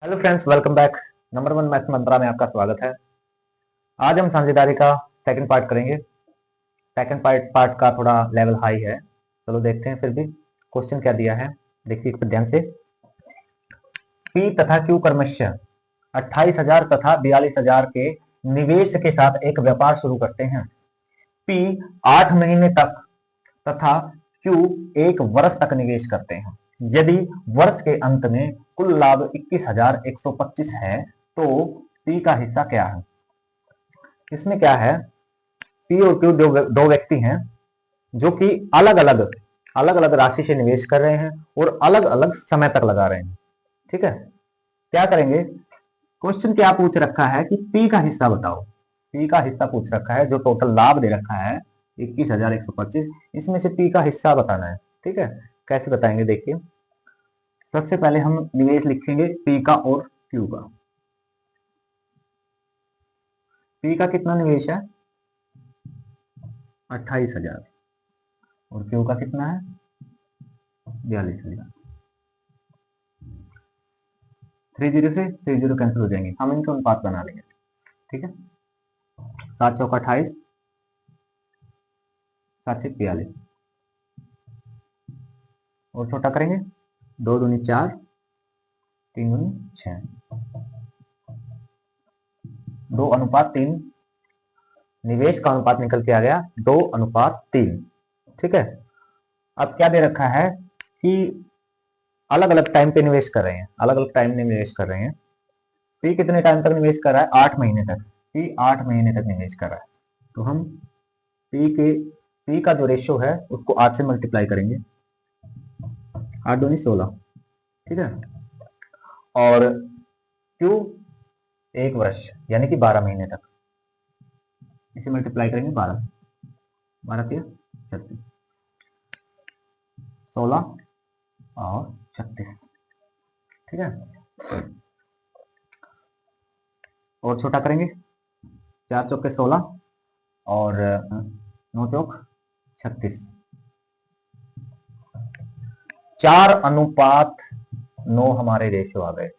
Hello friends, welcome back. Number one math Mantra में आपका स्वागत है। आज हम साझेदारी का सेकंड पार्ट करेंगे। सेकंड पार्ट का थोड़ा लेवल हाई है। चलो देखते हैं। फिर भी क्वेश्चन क्या दिया है, देखिए एक ध्यान से। पी तथा क्यू क्रमशः 28,000 तथा 42,000 के निवेश के साथ एक व्यापार शुरू करते हैं। पी 8 महीने तक तथा क्यू 1 वर्ष तक निवेश करते हैं। यदि वर्ष के अंत में कुल लाभ 21,125 है तो पी का हिस्सा क्या है। इसमें क्या है, पी और क्यू दो व्यक्ति हैं जो कि अलग अलग राशि से निवेश कर रहे हैं और अलग अलग समय तक लगा रहे हैं। ठीक है, क्या करेंगे। क्वेश्चन क्या पूछ रखा है कि पी का हिस्सा बताओ। पी का हिस्सा पूछ रखा है, जो टोटल लाभ दे रखा है 21,125, इसमें से पी का हिस्सा बताना है। ठीक है, कैसे बताएंगे देखिए। सबसे पहले हम निवेश लिखेंगे पी का और क्यू का। पी का कितना निवेश है 28,000 और क्यू का कितना है 42,000। 30 से 30 कैंसिल हो जाएंगे, हम इनके अनुपात बना लेंगे। ठीक है, 7 चौका 28, 7 से 42 और छोटा करेंगे। 2 दूनी 4, 3 दूनी 6, 2:3। निवेश का अनुपात निकल के आ गया 2:3। ठीक है, अब क्या दे रखा है कि अलग अलग टाइम पे निवेश कर रहे हैं, अलग अलग टाइम में निवेश कर रहे हैं। पी कितने टाइम तक निवेश कर रहा है 8 महीने तक। पी 8 महीने तक निवेश कर रहा है, तो हम पी का जो रेशियो है उसको 8 से मल्टीप्लाई करेंगे। 8 दूनी 16। ठीक है, और क्यू 1 वर्ष यानी कि 12 महीने तक, इसे मल्टीप्लाई करेंगे 12, 12 3 36, 16 और 36। ठीक है, और छोटा करेंगे। 4 चौके 16 और 9 चौक 36, 4:9 हमारे रेशियो आ गए।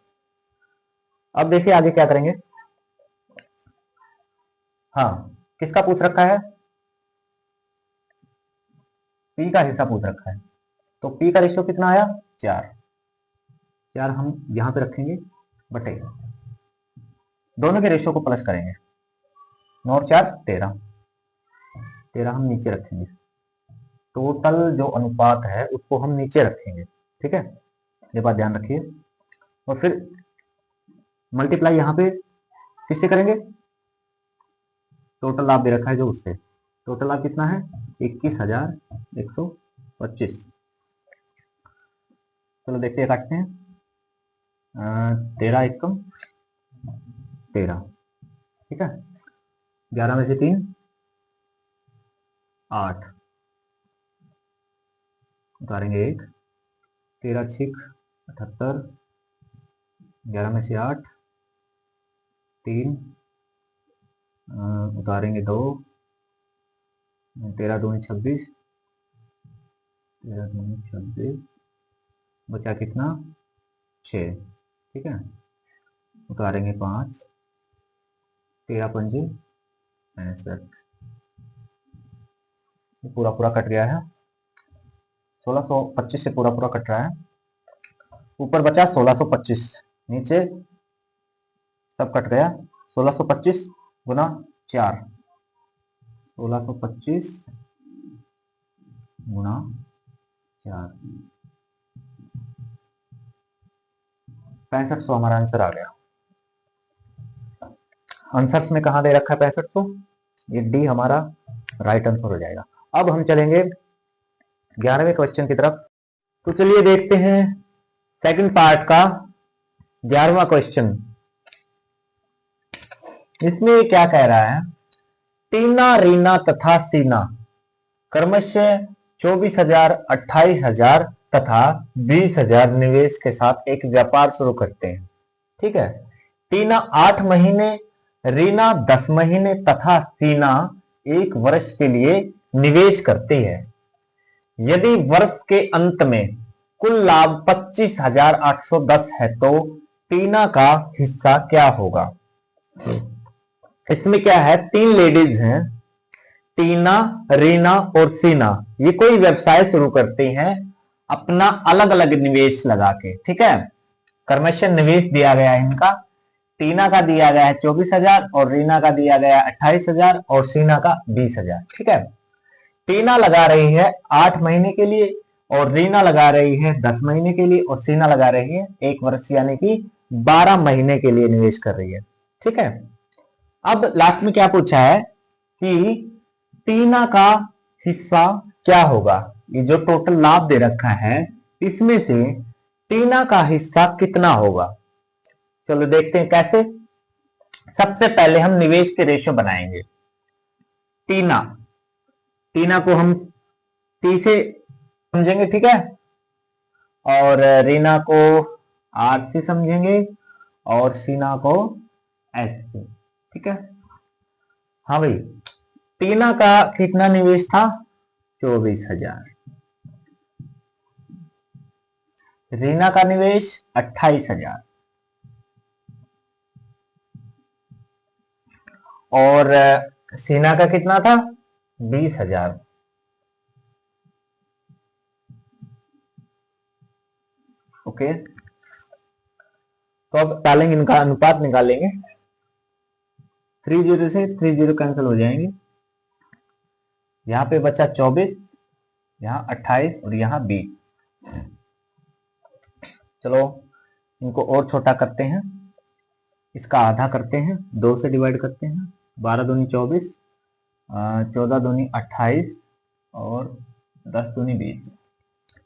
अब देखिए आगे क्या करेंगे। हाँ, किसका पूछ रखा है, पी का हिस्सा पूछ रखा है, तो पी का रेशियो कितना आया 4। 4 हम यहां पे रखेंगे बटे, दोनों के रेशियो को प्लस करेंगे। 9 और 4 13, 13 हम नीचे रखेंगे। टोटल जो अनुपात है उसको हम नीचे रखेंगे। ठीक है, ये बात ध्यान रखिए। और फिर मल्टीप्लाई यहां पे किससे करेंगे, टोटल लाभ दे रखा है जो उससे। टोटल लाभ कितना है 21,125। चलो देखते हैं, काटते हैं। 13 एकम 13। ठीक है, 11 में से 3 8, उतारेंगे 1, 13 6 78, 11 में से 8 3, उतारेंगे 2, 13 दूनी 26, 13 दूनी 26, बचा कितना 6। ठीक है, उतारेंगे 5, 13 पंजे 65, पूरा पूरा कट गया है। 1625 से पूरा पूरा कट रहा है। ऊपर बचा 1625, नीचे सब कट गया। 1625 गुना 4, 1625 गुना 4, 6500 हमारा आंसर आ गया। आंसर्स में कहा दे रखा है 6500, ये डी हमारा राइट आंसर हो जाएगा। अब हम चलेंगे 11वें क्वेश्चन की तरफ। तो चलिए देखते हैं सेकंड पार्ट का 11वां क्वेश्चन। इसमें क्या कह रहा है, टीना रीना तथा सीना क्रमशः 24,000 28,000 तथा 20,000 निवेश के साथ एक व्यापार शुरू करते हैं। ठीक है, टीना 8 महीने, रीना 10 महीने तथा सीना 1 वर्ष के लिए निवेश करती है। यदि वर्ष के अंत में कुल लाभ 25,810 है तो टीना का हिस्सा क्या होगा। इसमें क्या है, 3 लेडीज हैं, टीना, रीना और सीना। ये कोई व्यवसाय शुरू करती हैं अपना अलग अलग निवेश लगा के, ठीक है। क्रमशः निवेश दिया गया है इनका। टीना का दिया गया है 24,000 और रीना का दिया गया है 28,000 और सीना का 20,000, ठीक है। टीना लगा रही है 8 महीने के लिए और रीना लगा रही है 10 महीने के लिए और सीना लगा रही है 1 वर्ष यानी कि 12 महीने के लिए निवेश कर रही है, ठीक है। अब लास्ट में क्या पूछा है कि टीना का हिस्सा क्या होगा। ये जो टोटल लाभ दे रखा है इसमें से टीना का हिस्सा कितना होगा। चलो देखते हैं कैसे। सबसे पहले हम निवेश के रेशो बनाएंगे। टीना टीना को हम टी से समझेंगे, ठीक है, और रीना को आर से समझेंगे और सीना को एस से, ठीक है। हाँ भाई, टीना का कितना निवेश था, 24,000। रीना का निवेश 28,000 और सीना का कितना था, 20,000। ओके, तो अब डालेंगे, इनका अनुपात निकालेंगे। 30 से 30 कैंसिल हो जाएंगे। यहाँ पे बचा 24, यहाँ 28 और यहाँ 20। चलो इनको और छोटा करते हैं, इसका आधा करते हैं, 2 से डिवाइड करते हैं। 12 दूनी 24, 14 दूनी 28 और 10 दूनी 20।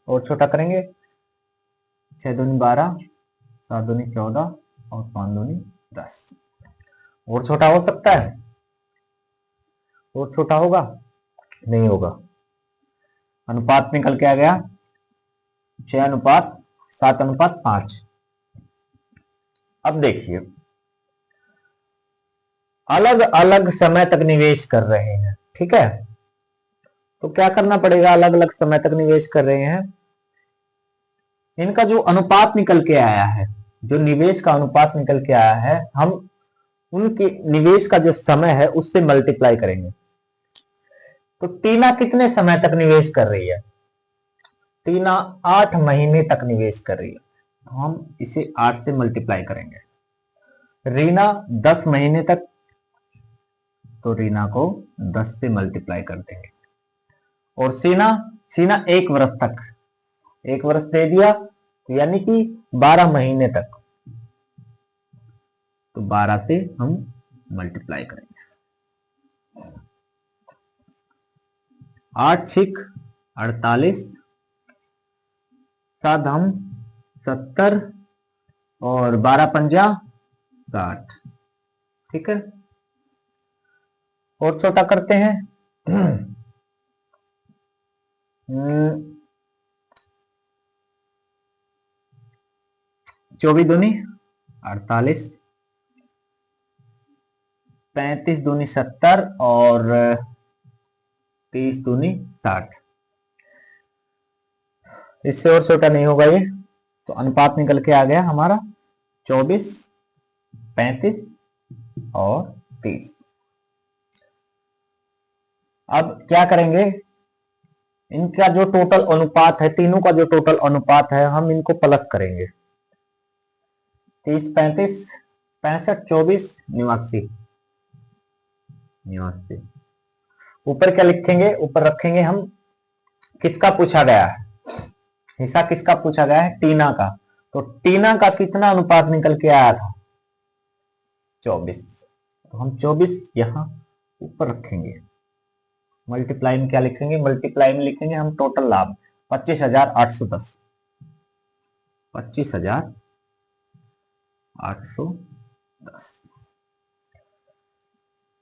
और छोटा करेंगे, 6 दूनी 12, 7 दूनी 14 और 5 दूनी 10। और छोटा हो सकता है, और छोटा होगा, नहीं होगा। अनुपात निकल के आ गया 6:7:5। अब देखिए, अलग अलग समय तक निवेश कर रहे हैं, ठीक है। तो क्या करना पड़ेगा, अलग अलग समय तक निवेश कर रहे हैं, इनका जो अनुपात निकल के आया है, जो निवेश का अनुपात निकल के आया है, हम उनके निवेश का जो समय है उससे मल्टीप्लाई करेंगे। तो टीना कितने समय तक निवेश कर रही है, टीना 8 महीने तक निवेश कर रही है, तो हम इसे 8 से मल्टीप्लाई करेंगे। रीना 10 महीने तक, तो रीना को 10 से मल्टीप्लाई कर देंगे। और सीना सीना 1 वर्ष तक, 1 वर्ष दे दिया तो यानी कि 12 महीने तक, तो 12 से हम मल्टीप्लाई करेंगे। 8 छिक 48, 7 हम 70 और 12 पंजा 60, ठीक है। और छोटा करते हैं, 24 दूनी 48, 35 दूनी 70 और 30 दूनी 60। इससे और छोटा नहीं होगा ये, तो अनुपात निकल के आ गया हमारा 24, 35 और 30। अब क्या करेंगे, इनका जो टोटल अनुपात है, तीनों का जो टोटल अनुपात है, हम इनको प्लस करेंगे। 30, 35, 65, 24, 89। ऊपर क्या लिखेंगे, ऊपर रखेंगे हम किसका पूछा गया है, हिस्सा किसका पूछा गया है, टीना का। तो टीना का कितना अनुपात निकल के आया था, 24। तो हम 24 यहां ऊपर रखेंगे। मल्टीप्लाई में क्या लिखेंगे, मल्टीप्लाई में लिखेंगे हम टोटल लाभ 25,810, 25,810।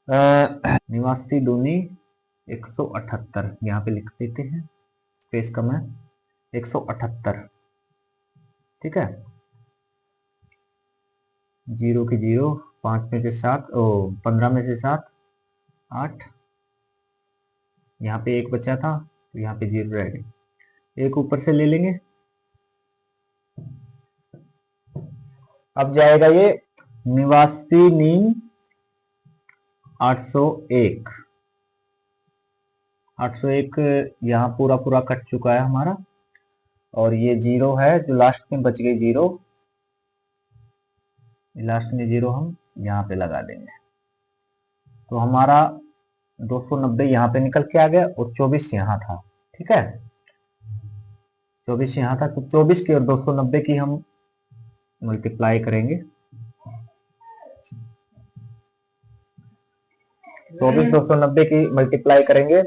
89 दूनी 178, यहाँ पे लिख देते हैं, स्पेस कम है, 178, ठीक है। 0 की 0, 5 में से 7, 15 में से 7, 8, यहाँ पे 1 बचा था तो यहाँ पे 0 रह गया। 1 ऊपर से ले लेंगे, अब जाएगा ये 89,801 801 यहाँ पूरा पूरा कट चुका है हमारा, और ये जीरो है जो लास्ट में बच गई जीरो, लास्ट में जीरो हम यहाँ पे लगा देंगे। तो हमारा 290 यहाँ पे निकल के आ गया और 24 यहाँ था। ठीक है, 24 यहाँ था, तो 24 की और 290 की हम मल्टीप्लाई करेंगे। 24 290 की मल्टीप्लाई करेंगे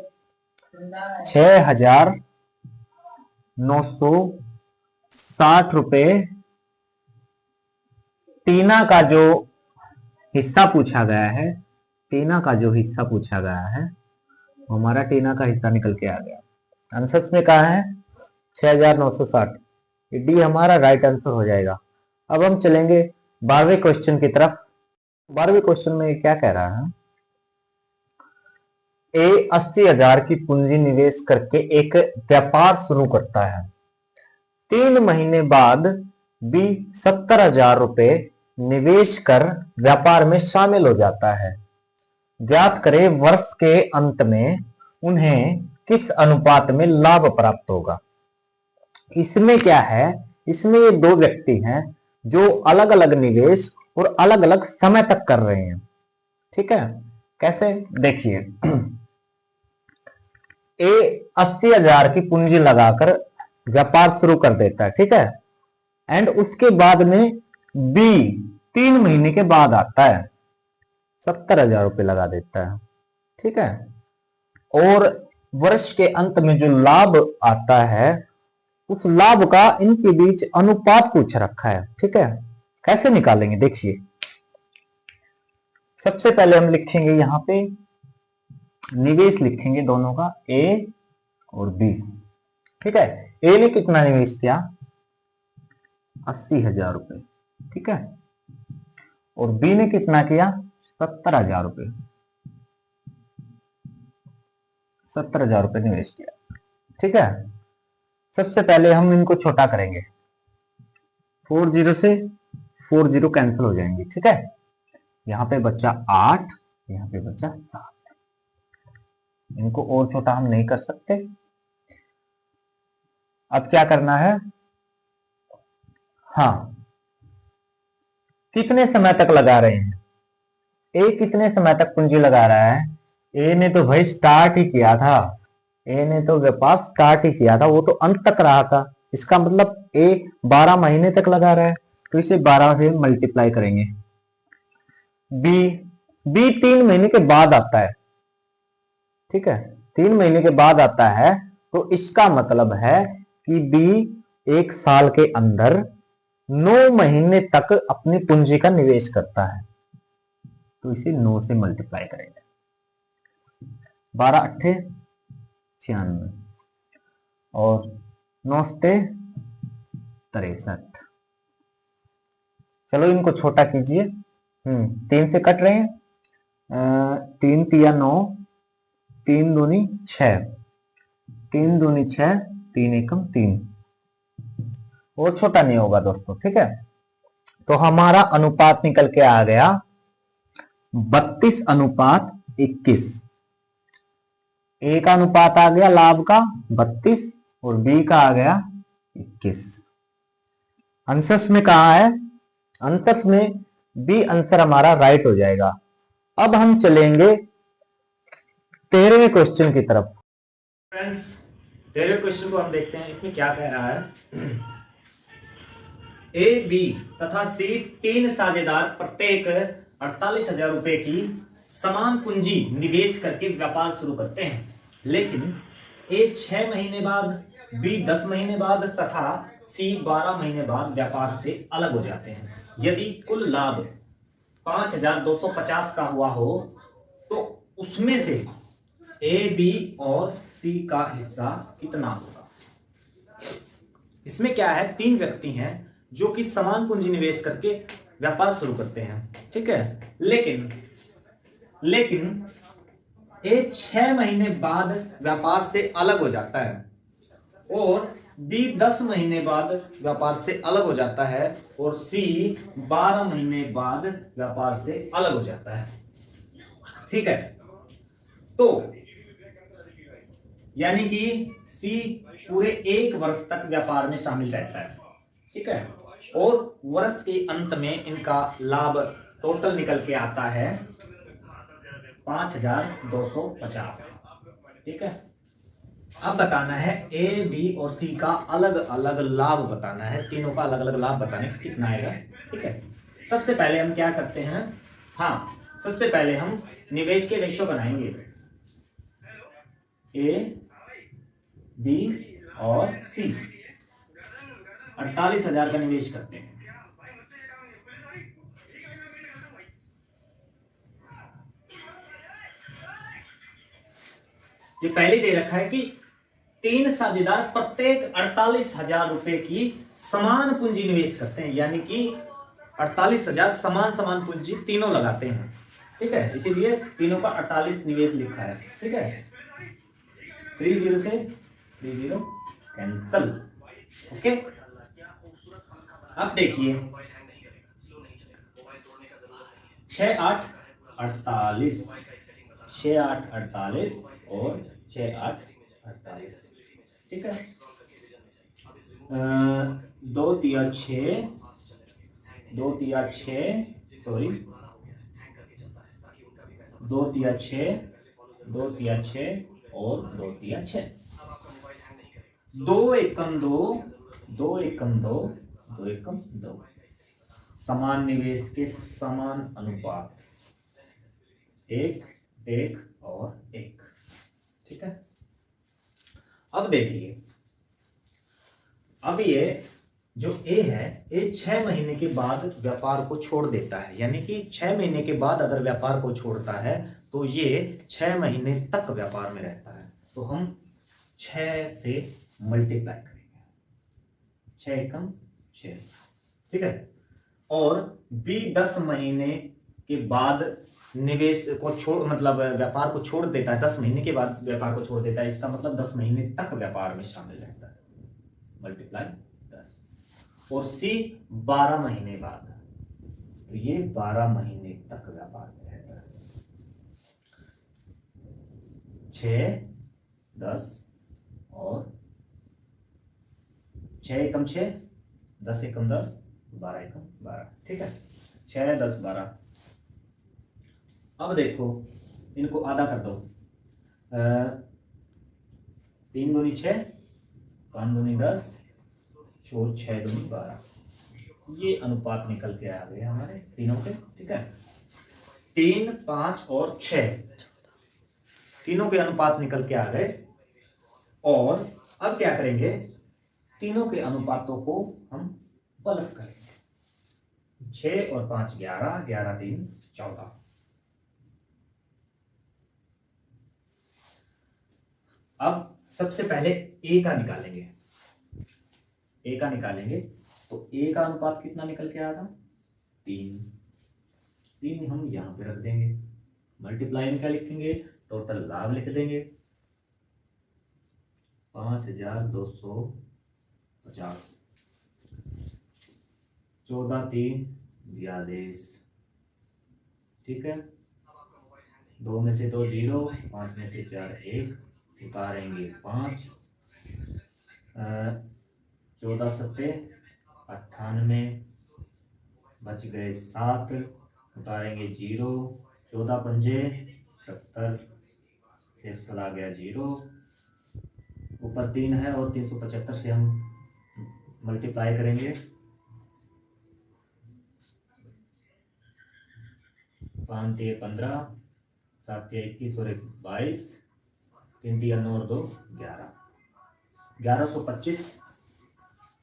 6,960 रुपए। टीना का जो हिस्सा पूछा गया है, टीना का जो हिस्सा पूछा गया है, हमारा टीना का हिस्सा निकल के आ गया। आंसर में कहा है 6,960, डी हमारा राइट आंसर हो जाएगा। अब हम चलेंगे 12वें क्वेश्चन की तरफ। 12वें क्वेश्चन में क्या कह रहा है, ए 80,000 की पूंजी निवेश करके एक व्यापार शुरू करता है। 3 महीने बाद बी 70,000 रुपए निवेश कर व्यापार में शामिल हो जाता है। ज्ञात करें वर्ष के अंत में उन्हें किस अनुपात में लाभ प्राप्त होगा। इसमें क्या है, इसमें ये दो व्यक्ति हैं जो अलग अलग निवेश और अलग अलग समय तक कर रहे हैं। ठीक है, कैसे देखिए, ए 80,000 की पूंजी लगाकर व्यापार शुरू कर देता है। ठीक है, एंड उसके बाद में बी 3 महीने के बाद आता है, 70,000 रुपये लगा देता है। ठीक है, और वर्ष के अंत में जो लाभ आता है, उस लाभ का इनके बीच अनुपात पूछ रखा है। ठीक है, कैसे निकालेंगे देखिए। सबसे पहले हम लिखेंगे यहां पे निवेश लिखेंगे दोनों का, ए और बी। ठीक है, ए ने कितना निवेश किया, 80,000 रुपए। ठीक है, और बी ने कितना किया, 70,000 रुपए। 70,000 रुपए निवेश किया। ठीक है, सबसे पहले हम इनको छोटा करेंगे, 40 से 40 कैंसिल हो जाएंगे। ठीक है, यहां पे बच्चा 8, यहां पे बच्चा 7, इनको और छोटा हम नहीं कर सकते। अब क्या करना है, हाँ, कितने समय तक लगा रहे हैं, ए कितने समय तक पूंजी लगा रहा है। ए ने तो भाई स्टार्ट ही किया था, ए ने तो व्यापार स्टार्ट ही किया था, वो तो अंत तक रहा था। इसका मतलब ए 12 महीने तक लगा रहा है, तो इसे 12 से मल्टीप्लाई करेंगे। बी 3 महीने के बाद आता है। ठीक है, 3 महीने के बाद आता है, तो इसका मतलब है कि बी 1 साल के अंदर 9 महीने तक अपनी पूंजी का निवेश करता है। तो इसे 9 से मल्टीप्लाई करेंगे, 12 8 96 और 9 से 63। चलो इनको छोटा कीजिए, 3 से कट रहे हैं, 3 तिया 9, 3 दूनी 6, 3 दूनी 6, 3 एकम 3, और छोटा नहीं होगा दोस्तों। ठीक है, तो हमारा अनुपात निकल के आ गया 32:21। ए का अनुपात आ गया लाभ का 32 और बी का आ गया 21। आंसर्स में कहा है, आंसर्स में बी आंसर हमारा राइट हो जाएगा। अब हम चलेंगे 13वें क्वेश्चन की तरफ। फ्रेंड्स, 13वें क्वेश्चन को हम देखते हैं। इसमें क्या कह रहा है, ए, बी तथा सी 3 साझेदार प्रत्येक 48,000 रुपए की समान पूंजी निवेश करके व्यापार शुरू करते हैं, लेकिन ए 6 महीने बाद, बी 10 महीने बाद तथा सी 12 महीने बाद व्यापार से अलग हो जाते हैं। यदि कुल लाभ 5,250 का हुआ हो तो उसमें से ए, बी और सी का हिस्सा कितना होगा। इसमें क्या है, 3 व्यक्ति हैं जो कि समान पूंजी निवेश करके व्यापार शुरू करते हैं। ठीक है, लेकिन ए 6 महीने बाद व्यापार से अलग हो जाता है और बी 10 महीने बाद व्यापार से अलग हो जाता है और सी 12 महीने बाद व्यापार से अलग हो जाता है। ठीक है, तो यानी कि सी पूरे 1 वर्ष तक व्यापार में शामिल रहता है। ठीक है, और वर्ष के अंत में इनका लाभ टोटल निकल के आता है 5250। ठीक है, अब बताना है ए, बी और सी का अलग अलग लाभ बताना है, तीनों का अलग अलग लाभ बताने का कितना आएगा। ठीक है, सबसे पहले हम क्या करते हैं, हाँ सबसे पहले हम निवेश के रेशो बनाएंगे, ए, बी और सी। 48,000 का निवेश करते हैं। ये पहले दे रखा है कि 3 साझेदार प्रत्येक 48,000 रुपए की समान पूंजी निवेश करते हैं, यानी कि 48,000 समान पूंजी तीनों लगाते हैं। ठीक है, इसीलिए तीनों का 48 निवेश लिखा है। ठीक है, 30 से 30 कैंसल। ओके, अब देखिए 6 8 48, 6 8 48 और 6 8 48। ठीक है, 2 3 6, 2 3 6, सॉरी 2 3 6, 2 3 6 और 2 3 6, 2 एकम 2, 2 एकम 2, 2 एकम 2। समान निवेश के समान अनुपात, 1 1 और 1। ठीक है, अब देखिए, अब ये जो ए है, ए 6 महीने के बाद व्यापार को छोड़ देता है, यानी कि 6 महीने के बाद अगर व्यापार को छोड़ता है तो ये 6 महीने तक व्यापार में रहता है। तो हम 6 से मल्टीप्लाई करेंगे, 6 एकम 6। ठीक है, और बी 10 महीने के बाद निवेश को छोड़, मतलब व्यापार को छोड़ देता है, 10 महीने के बाद व्यापार को छोड़ देता है, इसका मतलब 10 महीने तक व्यापार में शामिल रहता है, मल्टीप्लाई 10। और सी 12 महीने बाद, तो ये 12 महीने तक व्यापार में रहता है। 6 10 और 6 एकम 6, 10 एकम 10, 12 एकम 12। ठीक है, 6 10 12। अब देखो, इनको आधा कर दो, 3 दूनी 6, 5 दूनी 10, 6 दूनी 12। ये अनुपात निकल के आ गए हमारे तीनों के। ठीक है, 3 5 और 6 तीनों के अनुपात निकल के आ गए। और अब क्या करेंगे, तीनों के अनुपातों को हम प्लस करेंगे, 6 और 5 11, 11 3 14। अब सबसे पहले ए का निकालेंगे, ए का निकालेंगे तो ए का अनुपात कितना निकल के आया था, 3। 3 हम यहां पे रख देंगे, मल्टीप्लाई में क्या लिखेंगे, टोटल लाभ लिख देंगे 5250। 14 3 42। ठीक है, 2 में से 2 0, 5 में से 4 1, उतारेंगे 5, 14 7 98, बच गए 7, उतारेंगे 0, 14 पंजे 70, शेषफल आ गया 0। ऊपर 3 है और 375 से हम मल्टीप्लाई करेंगे, 5 3 15, 7 3 21 और 22, 3 3 9 और 2 11, 1125।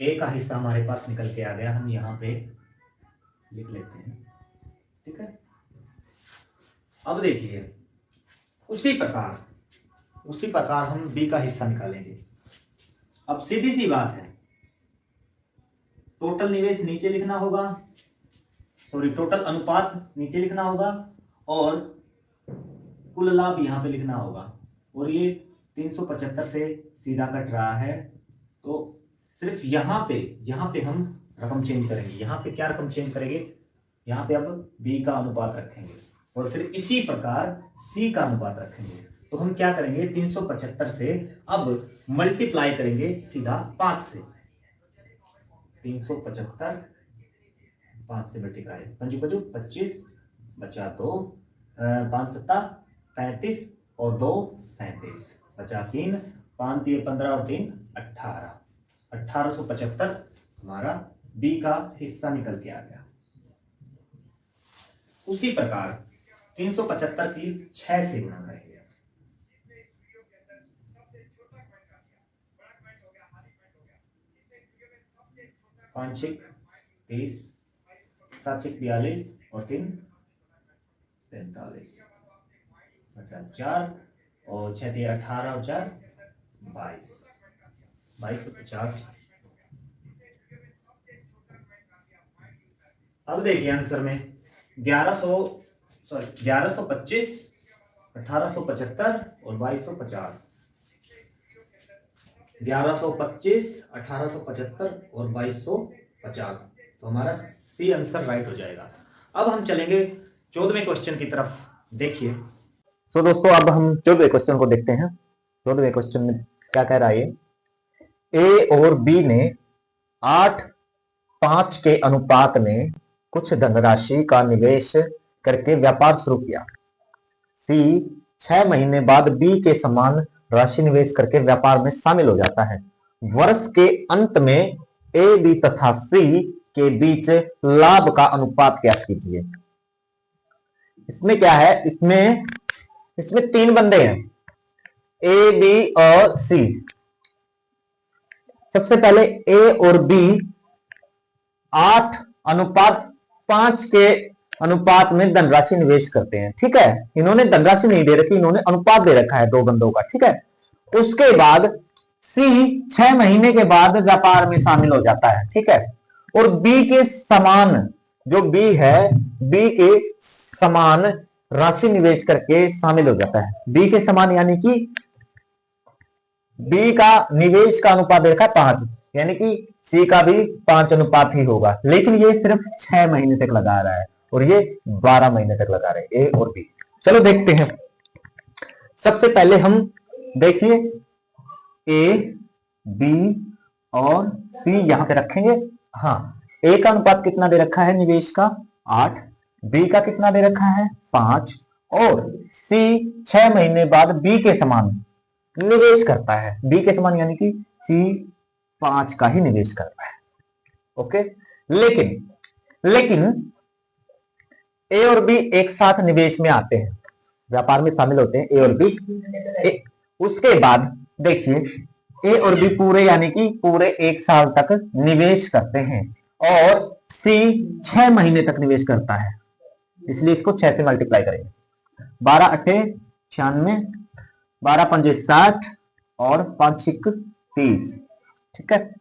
ए का हिस्सा हमारे पास निकल के आ गया, हम यहाँ पे लिख लेते हैं। ठीक है, अब देखिए उसी प्रकार हम बी का हिस्सा निकालेंगे। अब सीधी सी बात है, टोटल निवेश नीचे लिखना होगा, सॉरी टोटल अनुपात नीचे लिखना होगा और कुल लाभ यहां पे लिखना होगा। और ये 375 से सीधा कट रहा है तो सिर्फ यहाँ पे हम रकम चेंज करेंगे। यहाँ पे क्या रकम चेंज करेंगे, यहाँ पे अब बी का अनुपात रखेंगे और फिर इसी प्रकार सी का अनुपात रखेंगे। तो हम क्या करेंगे, 375 से अब मल्टीप्लाई करेंगे सीधा 5 से। 375 5 से मल्टीप्लाई, 25 बचा 2, 5 7 35 और 2 37, बचा 3, 5 3 15 और 3 18, 1875 हमारा बी का हिस्सा निकल के आ गया। उसी प्रकार 375 की 6 से गुणा करेंगे। 5 6 30, 7 6 42 और 3 45, बचा 4 और 6 3 18 और 4 22, 2250। अब देखिए आंसर में 1125, 1875 और 2250। 1125, 1875 और 2250, तो हमारा सी आंसर राइट हो जाएगा। अब हम चलेंगे 14वें क्वेश्चन की तरफ। देखिए तो दोस्तों अब हम 14वें क्वेश्चन को देखते हैं। 14वें क्वेश्चन में क्या कह रहा है, ए और बी ने 8:5 के अनुपात में कुछ धनराशि का निवेश करके व्यापार शुरू किया। सी 6 महीने बाद बी के समान राशि निवेश करके व्यापार में शामिल हो जाता है। वर्ष के अंत में ए बी तथा सी के बीच लाभ का अनुपात ज्ञात कीजिए। इसमें क्या है, इसमें 3 बंदे हैं, ए बी और सी। सबसे पहले ए और बी 8:5 के अनुपात में धनराशि निवेश करते हैं। ठीक है, इन्होंने धनराशि नहीं दे रखी, इन्होंने अनुपात दे रखा है 2 बंदों का। ठीक है, उसके बाद सी 6 महीने के बाद व्यापार में शामिल हो जाता है। ठीक है, और बी के समान, जो बी है, बी के समान राशि निवेश करके शामिल हो जाता है। बी के समान यानी कि बी का निवेश का अनुपात देखा 5, यानी कि सी का भी 5 अनुपात ही होगा, लेकिन ये सिर्फ 6 महीने तक लगा रहा है और ये 12 महीने तक लगा रहे हैं, ए और बी। चलो देखते हैं। सबसे पहले हम देखिए ए बी और सी यहां पे रखेंगे। हाँ, ए का अनुपात कितना दे रखा है निवेश का, 8, बी का कितना दे रखा है 5, और सी 6 महीने बाद बी के समान निवेश करता है। बी के समान यानी कि सी 5 का ही निवेश करता है। ओके, लेकिन ए और बी एक साथ निवेश में आते हैं, व्यापार में शामिल होते हैं ए और बी। उसके बाद देखिए ए और बी पूरे यानी कि पूरे 1 साल तक निवेश करते हैं और सी 6 महीने तक निवेश करता है, इसलिए इसको 6 से मल्टीप्लाई करेंगे। 12 8 96, 12 5 60 और 5 6 30। ठीक है,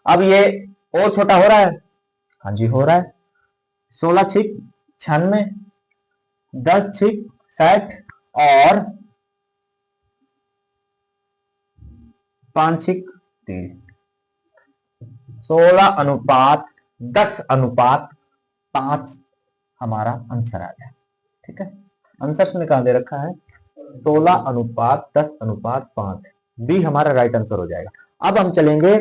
अब ये और छोटा हो रहा है, हाँ जी हो रहा है। 16 6 96, 10 6 60 और 5 6 30। 16:10:5 हमारा आंसर आ गया। ठीक है, आंसर से निकाल दे रखा है 16:10:5, बी हमारा राइट आंसर हो जाएगा। अब हम चलेंगे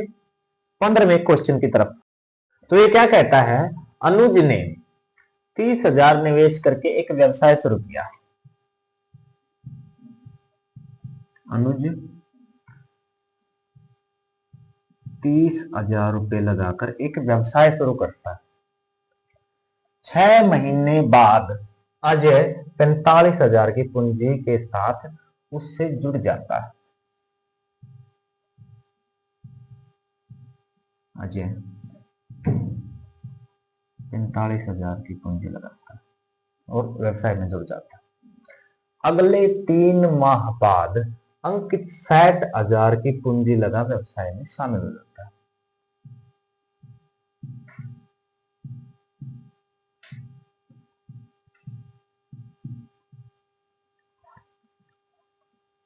15वें क्वेश्चन की तरफ। तो ये क्या कहता है, अनुज ने 30,000 निवेश करके एक व्यवसाय शुरू किया। अनुज 30,000 रुपए लगाकर एक व्यवसाय शुरू करता है। 6 महीने बाद अजय 45,000 की पूंजी के साथ उससे जुड़ जाता है। अजय 45,000 की पूंजी लगाता है और व्यवसाय में जुड़ जाता है। अगले 3 माह बाद अंकित 60,000 की पूंजी लगा व्यवसाय में शामिल हो जाता है।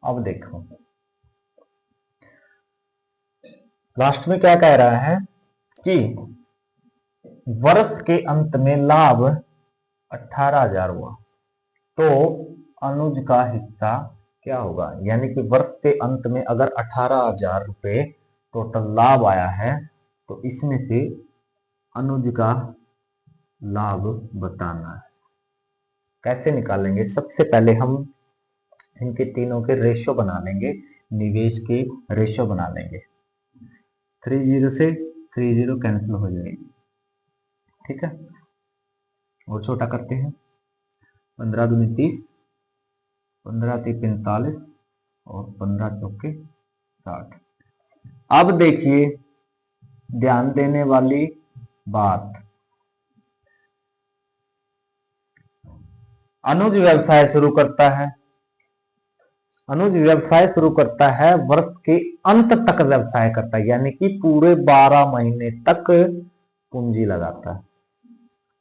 अब देखो लास्ट में क्या कह रहा है कि वर्ष के अंत में लाभ 18,000 हुआ तो अनुज का हिस्सा क्या होगा। यानी कि वर्ष के अंत में अगर 18,000 रुपये टोटल लाभ आया है तो इसमें से अनुज का लाभ बताना है। कैसे निकालेंगे? सबसे पहले हम इनके तीनों के रेशो बना लेंगे, निवेश के रेशो बना लेंगे। 30 से 30 कैंसिल हो जाएगी, ठीक है। और छोटा करते हैं, 15 दूनी 30, 15 3 45 और 15 चौके 60। अब देखिए ध्यान देने वाली बात, अनुज व्यवसाय शुरू करता है, अनुज व्यवसाय शुरू करता है, वर्ष के अंत तक व्यवसाय करता है, यानी कि पूरे 12 महीने तक पूंजी लगाता है।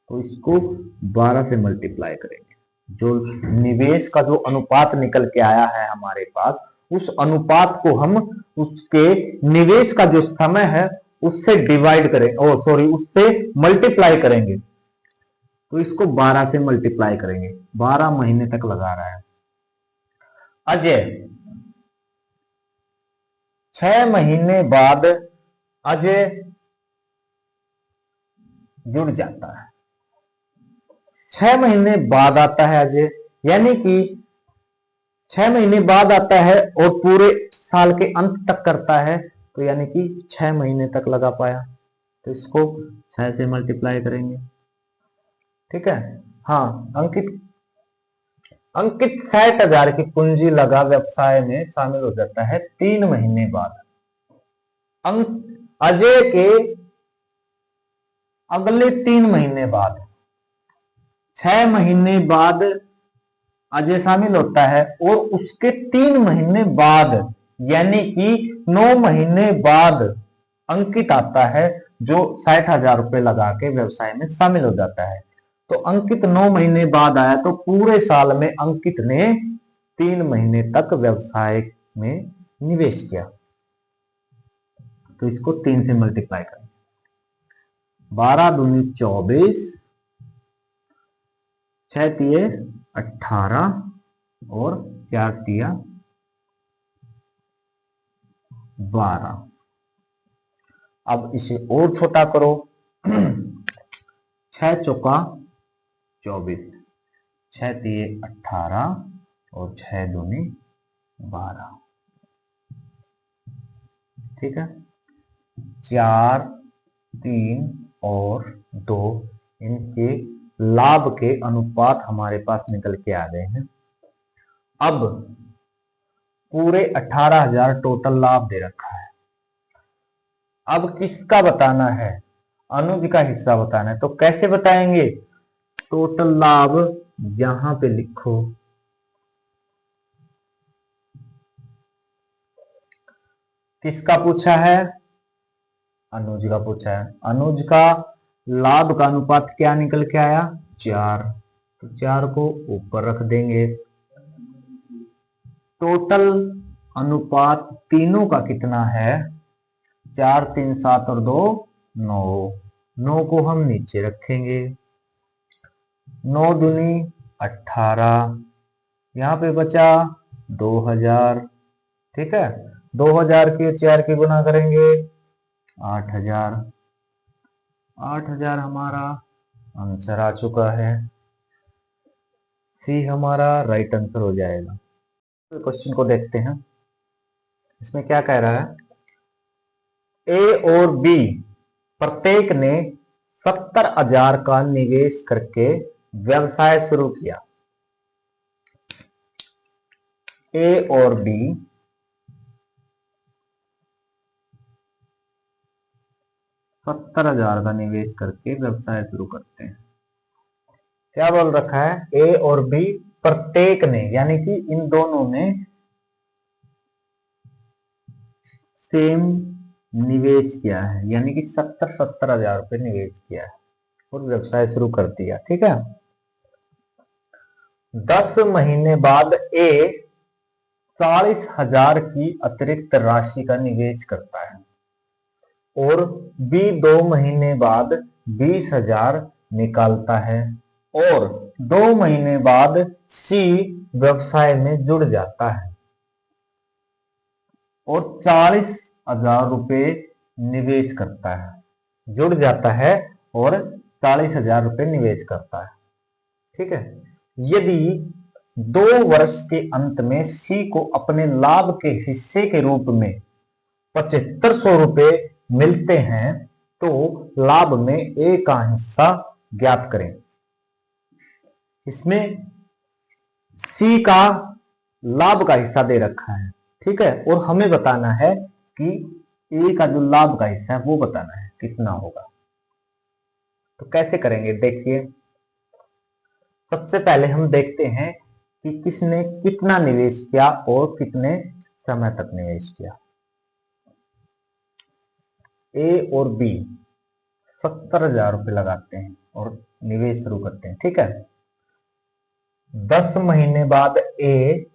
तो इसको 12 से मल्टीप्लाई करेंगे। जो निवेश का जो अनुपात निकल के आया है हमारे पास, उस अनुपात को हम उसके निवेश का जो समय है उससे डिवाइड करें, उससे मल्टीप्लाई करेंगे। तो इसको 12 से मल्टीप्लाई करेंगे, 12 महीने तक लगा रहा है। अजय 6 महीने बाद अजय जुड़ जाता है, 6 महीने बाद आता है अजय, यानी कि 6 महीने बाद आता है और पूरे साल के अंत तक करता है, तो यानी कि 6 महीने तक लगा पाया। तो इसको 6 से मल्टीप्लाई करेंगे, ठीक है। हाँ, अंकित 60,000 की पूंजी लगा व्यवसाय में शामिल हो जाता है 3 महीने बाद। अजय के अगले 3 महीने बाद, 6 महीने बाद अजय शामिल होता है और उसके 3 महीने बाद यानी कि 9 महीने बाद अंकित आता है, जो 60,000 रुपए लगा के व्यवसाय में शामिल हो जाता है। तो अंकित 9 महीने बाद आया, तो पूरे साल में अंकित ने 3 महीने तक व्यवसाय में निवेश किया। तो इसको 3 से मल्टीप्लाई करें, 12 दूनी 24, 6 तिये 18 और 4 तिया 12। अब इसे और छोटा करो, 6 चौका 24, 6 तिये 18 और 6 दूनी 12, ठीक है। 4, 3 और 2 इनके लाभ के अनुपात हमारे पास निकल के आ गए हैं। अब पूरे 18,000 टोटल लाभ दे रखा है। अब किसका बताना है? अनुज का हिस्सा बताना है। तो कैसे बताएंगे? टोटल लाभ यहां पे लिखो, किसका पूछा है? अनुज का पूछा है। अनुज का लाभ का अनुपात क्या निकल के आया? 4। तो 4 को ऊपर रख देंगे। टोटल अनुपात तीनों का कितना है? 4 3 7 और 2 9। 9 को हम नीचे रखेंगे, 9 दूनी 18, यहां पे बचा 2000, ठीक है। 2000 के 4 की गुना करेंगे 8000। 8000 हमारा आंसर आ चुका है, सी हमारा राइट आंसर हो जाएगा। क्वेश्चन को देखते हैं, इसमें क्या कह रहा है? ए और बी प्रत्येक ने 70,000 का निवेश करके व्यवसाय शुरू किया। ए और बी 70,000 का निवेश करके व्यवसाय शुरू करते हैं। क्या बोल रखा है? ए और बी प्रत्येक ने, यानी कि इन दोनों ने सेम निवेश किया है, यानी कि 70,000 रुपए निवेश किया है और व्यवसाय शुरू कर दिया, ठीक है। 10 महीने बाद ए 40,000 की अतिरिक्त राशि का निवेश करता है। और बी 2 महीने बाद 20,000 निकालता है और 2 महीने बाद सी व्यवसाय में जुड़ जाता है और 40,000 रुपए निवेश करता है, जुड़ जाता है और 40,000 रुपए निवेश करता है। ठीक है। यदि 2 वर्ष के अंत में सी को अपने लाभ के हिस्से के रूप में 7500 रुपए मिलते हैं तो लाभ में ए का हिस्सा ज्ञात करें। इसमें सी का लाभ का हिस्सा दे रखा है, ठीक है, और हमें बताना है कि ए का जो लाभ का हिस्सा है वो बताना है कितना होगा। तो कैसे करेंगे देखिए, सबसे पहले हम देखते हैं कि किसने कितना निवेश किया और कितने समय तक निवेश किया। ए और बी 70,000 रुपए लगाते हैं और निवेश शुरू करते हैं। ठीक है। 10 महीने बाद ए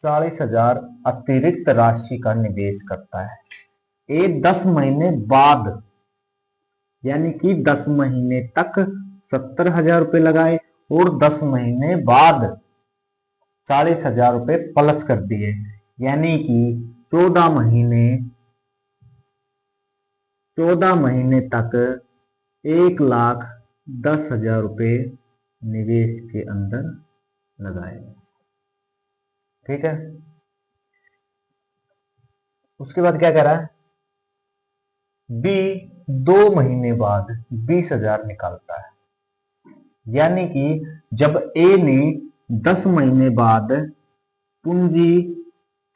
40,000 अतिरिक्त राशि का निवेश करता है। ए 10 महीने बाद यानी कि 10 महीने तक 70,000 रुपए लगाए और 10 महीने बाद 40,000 रुपए प्लस कर दिए, यानी कि 14 महीने तक 1,10,000 रुपए निवेश के अंदर लगाए। ठीक है। उसके बाद क्या करा, बी 2 महीने बाद 20,000 निकालता है, यानी कि जब ए ने 10 महीने बाद पूंजी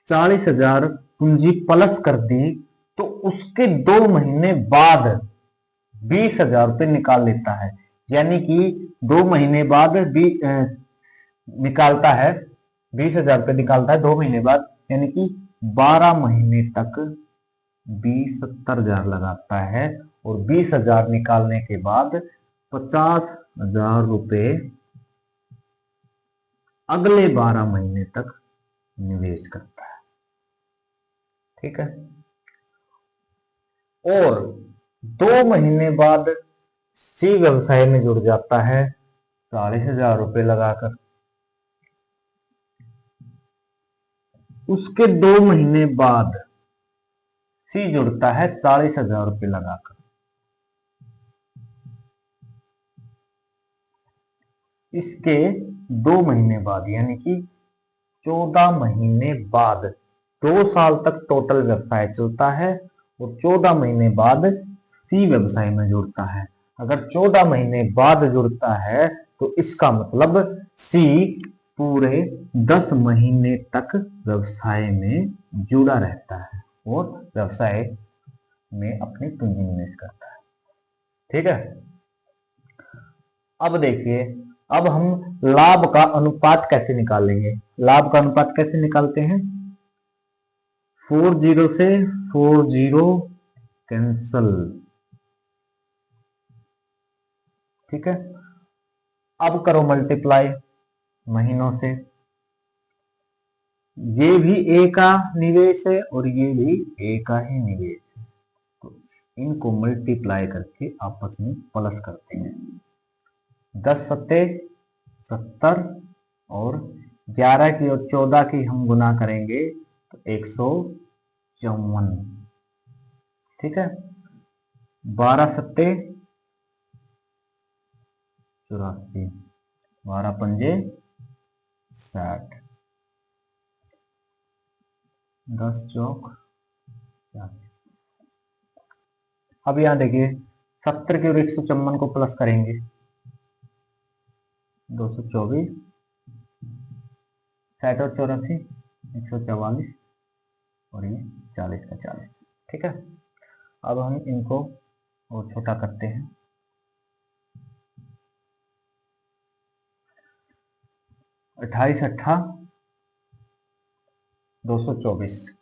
40,000 पूंजी प्लस कर दी तो उसके 2 महीने बाद 20,000 रुपये निकाल लेता है, यानी कि 2 महीने बाद निकालता है 20,000 रुपये निकालता है 2 महीने बाद, यानी कि 12 महीने तक 70,000 लगाता है और 20,000 निकालने के बाद 50,000 रुपये अगले 12 महीने तक निवेश करता है। ठीक है। और 2 महीने बाद सी व्यवसाय में जुड़ जाता है 40,000 रुपये लगाकर। उसके 2 महीने बाद सी जुड़ता है 40,000 रुपये लगाकर। इसके 2 महीने बाद यानी कि 14 महीने बाद 2 साल तक टोटल व्यवसाय चलता है और 14 महीने बाद सी व्यवसाय में जुड़ता है। अगर 14 महीने बाद जुड़ता है तो इसका मतलब सी पूरे 10 महीने तक व्यवसाय में जुड़ा रहता है और व्यवसाय में अपनी पूंजी निवेश करता है। ठीक है। अब देखिए, अब हम लाभ का अनुपात कैसे निकालेंगे। लाभ का अनुपात कैसे निकालते हैं, 40 से 40 कैंसल। ठीक है। अब करो मल्टीप्लाई महीनों से, ये भी ए का निवेश है और ये भी ए का ही निवेश है, तो इनको मल्टीप्लाई करके आपस में प्लस करते हैं। 10 सत्ते 70 और 11 की और 14 की हम गुना करेंगे तो 154। ठीक है। 12 सत्ते 84, 12 पंजे 60, 10 चौक 40। अब यहां देखिए 70 की और 154 को प्लस करेंगे 224, 60 और 84 144 और ये 40 का 40। ठीक है। अब हम इनको और छोटा करते हैं, 28 अट्ठा 224,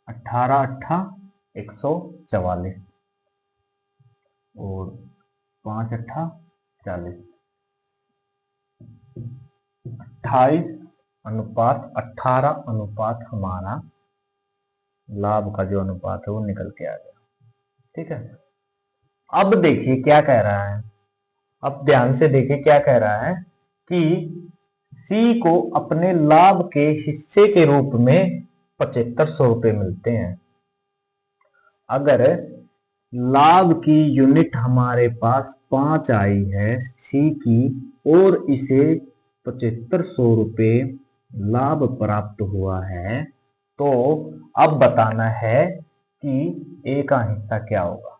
18 अट्ठा 144 और 5 अट्ठा 40। 28 अनुपात 18 अनुपात हमारा लाभ का जो अनुपात है वो निकल के आ गया। ठीक है, अब देखिए क्या कह रहा है, अब ध्यान से देखिए क्या कह रहा है कि सी को अपने लाभ के हिस्से के रूप में 7500 रुपए मिलते हैं। अगर लाभ की यूनिट हमारे पास 5 आई है सी की, और इसे 7500 रुपए लाभ प्राप्त हुआ है, तो अब बताना है कि ए का हिस्सा क्या होगा।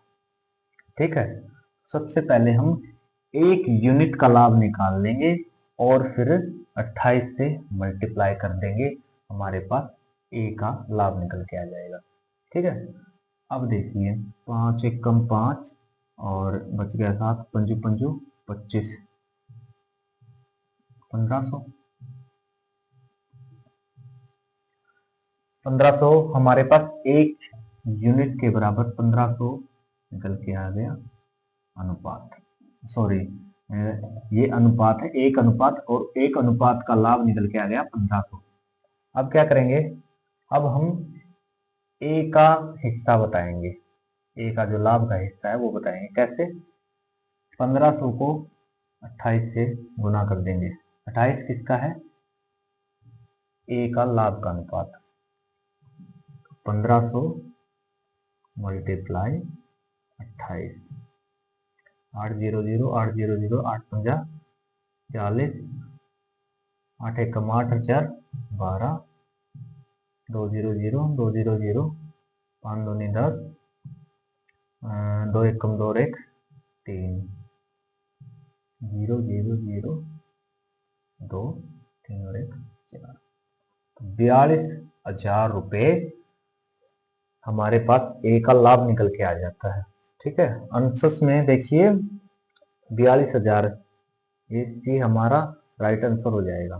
ठीक है, सबसे पहले हम एक यूनिट का लाभ निकाल लेंगे और फिर 28 से मल्टीप्लाई कर देंगे, हमारे पास ए का लाभ निकल के आ जाएगा। ठीक है, अब देखिए 5 एकम 5 और बच गया 7, पंजू पंजू 25, 1500। 1500 हमारे पास एक यूनिट के बराबर 1500 निकल के आ गया अनुपात, सॉरी ये अनुपात है, एक अनुपात, और एक अनुपात का लाभ निकल के आ गया 1500। अब क्या करेंगे, अब हम ए का हिस्सा बताएंगे, ए का जो लाभ का हिस्सा है वो बताएंगे। कैसे? 1500 को 28 से गुना कर देंगे। 28 किसका है? ए का लाभ का अनुपात। 1500 मल्टीप्लाई 28, 800 800 8 पंजा 40, 8 एकम 8 4 12, 200 200, 5 दूनी 10, 2 एकम 2 1 3, 0 0 0 2 3 और 1 4, 42,000 रुपये हमारे पास ए का लाभ निकल के आ जाता है। ठीक है, आंसर्स में देखिए 42,000, ये हमारा राइट आंसर हो जाएगा।